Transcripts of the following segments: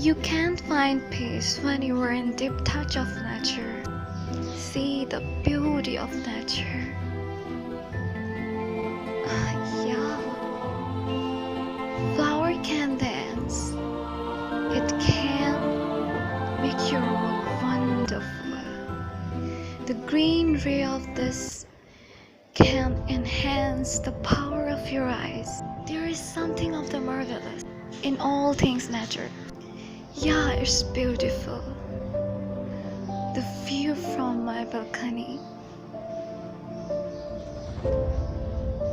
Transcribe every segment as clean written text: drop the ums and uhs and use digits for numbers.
You can't find peace when you are in deep touch of nature. See the beauty of nature. Yeah. Flower can dance. It can make your world wonderful. The green ray of this can enhance the power of your eyes. There is something of the marvelous in all things nature. Yeah, it's beautiful. The view from my balcony.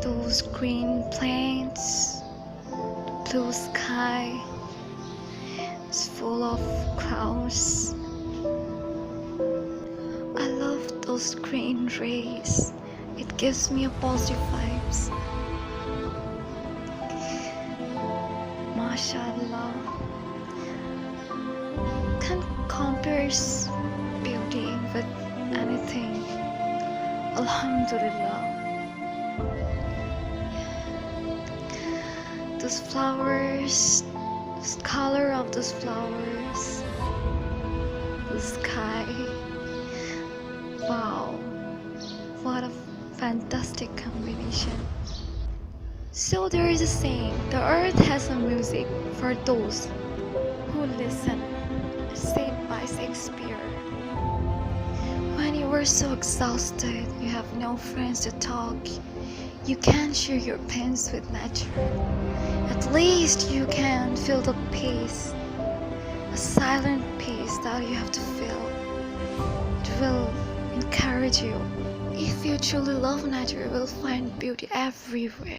Those green plains, blue sky, it's full of clouds. I love those green rays. It gives me a positive vibes. MashaAllah. Can't compare beauty with anything. Alhamdulillah. Those flowers, the color of those flowers, the sky. Wow, what a fantastic combination. So there is a saying, the earth has a music for those who listen, said by Shakespeare. When you are so exhausted, you have no friends to talk, you can share your pains with nature. At least you can feel the peace, a silent peace that you have to feel. It will encourage you. If you truly love nature, you will find beauty everywhere.